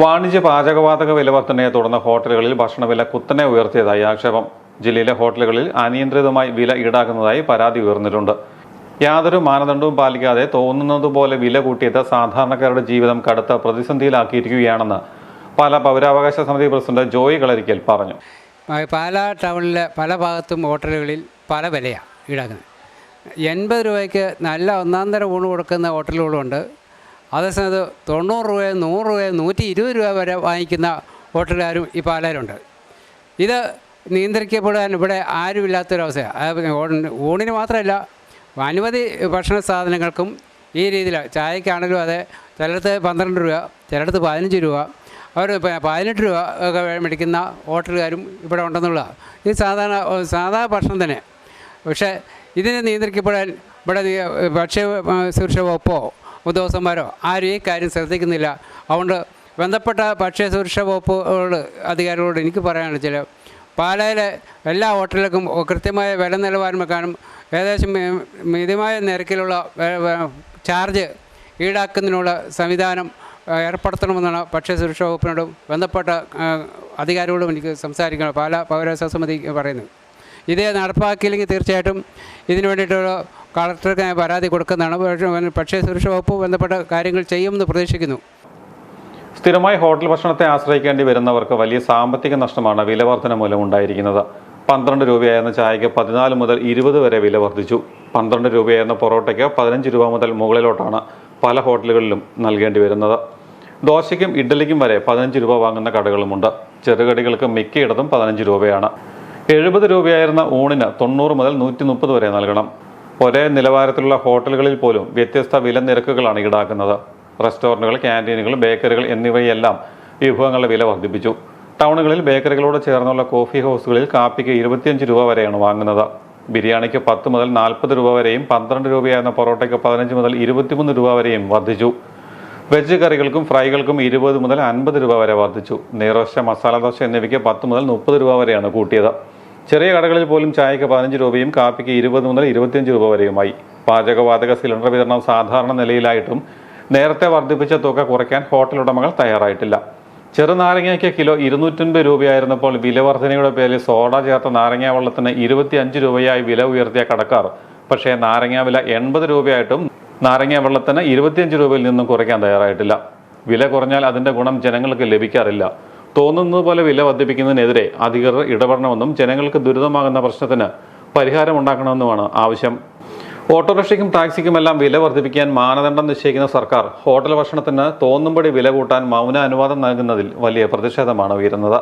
വാണിജ്യ പാചകവാതക വില വർധനയെ തുടർന്ന് ഹോട്ടലുകളിൽ ഭക്ഷണവില കുത്തനെ ഉയർത്തിയതായി ആക്ഷേപം. ജില്ലയിലെ ഹോട്ടലുകളിൽ അനിയന്ത്രിതമായി വില ഈടാക്കുന്നതായി പരാതി ഉയർന്നിട്ടുണ്ട്. യാതൊരു മാനദണ്ഡവും പാലിക്കാതെ തോന്നുന്നതുപോലെ വില കൂട്ടിയത് സാധാരണക്കാരുടെ ജീവിതം കടുത്ത പ്രതിസന്ധിയിലാക്കിയിരിക്കുകയാണെന്ന് പാലാ പൗരാവകാശ സമിതി പ്രസിഡന്റ് ജോയി കളരിക്കൽ പറഞ്ഞു. പാലാ ടൗണിലെ പല ഭാഗത്തും ഹോട്ടലുകളിൽ പല വിലയാണ് ഈടാക്കുന്നത്. 80 രൂപയ്ക്ക് നല്ല ഒന്നാന്തര ഊണ് കൊടുക്കുന്ന ഹോട്ടലുകളുണ്ട്. അതേസമയത്ത് 90 രൂപയും 100 രൂപയും 120 രൂപ വരെ വാങ്ങിക്കുന്ന ഹോട്ടലുകാരും ഈ പാലയിലുണ്ട്. ഇത് നിയന്ത്രിക്കപ്പെടാൻ ഇവിടെ ആരുമില്ലാത്തൊരവസ്ഥയാണ്. ഊണിന് മാത്രമല്ല, അനവധി ഭക്ഷണ സാധനങ്ങൾക്കും ഈ രീതിയിൽ, ചായക്കാണെങ്കിലും അതെ, ചിലടത്ത് 12 രൂപ, ചിലടത്ത് 15 രൂപ, അവർ 18 രൂപ ഒക്കെ മേടിക്കുന്ന ഹോട്ടലുകാരും ഇവിടെ ഉണ്ടെന്നുള്ളതാണ്. ഇത് സാധാ ഭക്ഷണം തന്നെ. പക്ഷേ ഇതിനെ നിയന്ത്രിക്കപ്പെടാൻ ഇവിടെ ഭക്ഷ്യ സുരക്ഷാ വകുപ്പോ ഉദ്യോഗസ്ഥന്മാരോ ആരും ഈ കാര്യം ശ്രദ്ധിക്കുന്നില്ല. അതുകൊണ്ട് ബന്ധപ്പെട്ട ഭക്ഷ്യ സുരക്ഷാ വകുപ്പ് അധികാരികളോട് എനിക്ക് പറയാനുള്ള ചില പാലായിലെ എല്ലാ ഹോട്ടലുകൾക്കും കൃത്യമായ വില നിലവാരം വെക്കാനും ഏകദേശം മിതമായ നിരക്കിലുള്ള ചാർജ് ഈടാക്കുന്നതിനുള്ള സംവിധാനം ഏർപ്പെടുത്തണമെന്നാണ് ഭക്ഷ്യ സുരക്ഷാ വകുപ്പിനോടും ബന്ധപ്പെട്ട അധികാരികളോടും എനിക്ക് സംസാരിക്കണം. പാലാ പൗരാവകാശ സമിതി പറയുന്നത് ഇതേ നടപ്പാക്കിയില്ലെങ്കിൽ തീർച്ചയായിട്ടും ഇതിനു വേണ്ടിയിട്ടുള്ള കളക്ടർക്ക് പരാതി കൊടുക്കുന്നതാണ്. ഭക്ഷ്യ സുരക്ഷാ വകുപ്പ് ബന്ധപ്പെട്ട കാര്യങ്ങൾ ചെയ്യുമെന്ന് പ്രതീക്ഷിക്കുന്നു. സ്ഥിരമായി ഹോട്ടൽ ഭക്ഷണത്തെ ആശ്രയിക്കേണ്ടി വരുന്നവർക്ക് വലിയ സാമ്പത്തിക നഷ്ടമാണ് വില വർധന മൂലം ഉണ്ടായിരിക്കുന്നത്. 12 രൂപയായിരുന്ന ചായയ്ക്ക് 14 മുതൽ 20 വരെ വില വർദ്ധിച്ചു. 12 രൂപയായിരുന്ന പൊറോട്ടയ്ക്ക് 15 രൂപ മുതൽ മുകളിലോട്ടാണ് പല ഹോട്ടലുകളിലും നൽകേണ്ടി വരുന്നത്. ദോശയ്ക്കും ഇഡ്ഡലിക്കും വരെ 15 രൂപ വാങ്ങുന്ന കടകളുമുണ്ട്. ചെറുകടികൾക്ക് മിക്കയിടത്തും 15 രൂപയാണ്. 70 രൂപയായിരുന്ന ഊണിന് 90 മുതൽ 130 വരെ നൽകണം. ഒരേ നിലവാരത്തിലുള്ള ഹോട്ടലുകളിൽ പോലും വ്യത്യസ്ത വില നിരക്കുകളാണ് ഈടാക്കുന്നത്. റെസ്റ്റോറൻറ്റുകൾ, ക്യാൻറ്റീനുകൾ, ബേക്കറികൾ എന്നിവയെല്ലാം വിഭവങ്ങളുടെ വില വർദ്ധിപ്പിച്ചു. ടൗണുകളിൽ ബേക്കറികളോട് ചേർന്നുള്ള കോഫി ഹൗസുകളിൽ കാപ്പിക്ക് 25 രൂപ വരെയാണ് വാങ്ങുന്നത്. ബിരിയാണിക്ക് 10 മുതൽ 40 രൂപ വരെയും 12 രൂപയായിരുന്ന പൊറോട്ടയ്ക്ക് 15 മുതൽ 23 രൂപ വരെയും വർദ്ധിച്ചു. വെജ് കറികൾക്കും ഫ്രൈകൾക്കും 20 മുതൽ 50 രൂപ വരെ വർദ്ധിച്ചു. നെയ്റോസ്റ്റ, മസാല ദോശ എന്നിവയ്ക്ക് 10 മുതൽ 30 രൂപ വരെയാണ് കൂട്ടിയത്. ചെറിയ കടകളിൽ പോലും ചായയ്ക്ക് 15 രൂപയും കാപ്പിക്ക് 20 മുതൽ 25 രൂപ വരെയുമായി. പാചകവാതക സിലിണ്ടർ വിതരണം സാധാരണ നിലയിലായിട്ടും നേരത്തെ വർദ്ധിപ്പിച്ച തുക കുറയ്ക്കാൻ ഹോട്ടൽ ഉടമകൾ തയ്യാറായിട്ടില്ല. ചെറുനാരങ്ങയ്ക്ക് കിലോ 250 രൂപയായിരുന്നപ്പോൾ വില വർധനയുടെ പേരിൽ സോഡ ചേർത്ത നാരങ്ങാ വെള്ളത്തിന് 25 രൂപയായി വില ഉയർത്തിയ കടക്കാർ പക്ഷേ നാരങ്ങാ വില 80 രൂപയായിട്ടും നാരങ്ങാ വെള്ളത്തിന് 25 രൂപയിൽ നിന്നും കുറയ്ക്കാൻ തയ്യാറായിട്ടില്ല. വില കുറഞ്ഞാൽ അതിന്റെ ഗുണം ജനങ്ങൾക്ക് ലഭിക്കാറില്ല. തോന്നുന്നത് പോലെ വില വർദ്ധിപ്പിക്കുന്നതിനെതിരെ അധികൃതർ ഇടപെടണമെന്നും ജനങ്ങൾക്ക് ദുരിതമാകുന്ന പ്രശ്നത്തിന് പരിഹാരമുണ്ടാക്കണമെന്നുമാണ് ആവശ്യം. ഓട്ടോറിക്ഷയ്ക്കും ടാക്സിക്കുമെല്ലാം വില വർദ്ധിപ്പിക്കാൻ മാനദണ്ഡം നിശ്ചയിക്കുന്ന സർക്കാർ ഹോട്ടൽ ഭക്ഷണത്തിന് തോന്നുംപടി വില കൂട്ടാൻ മൗന അനുവാദം നൽകുന്നതിൽ വലിയ പ്രതിഷേധമാണ് ഉയരുന്നത്.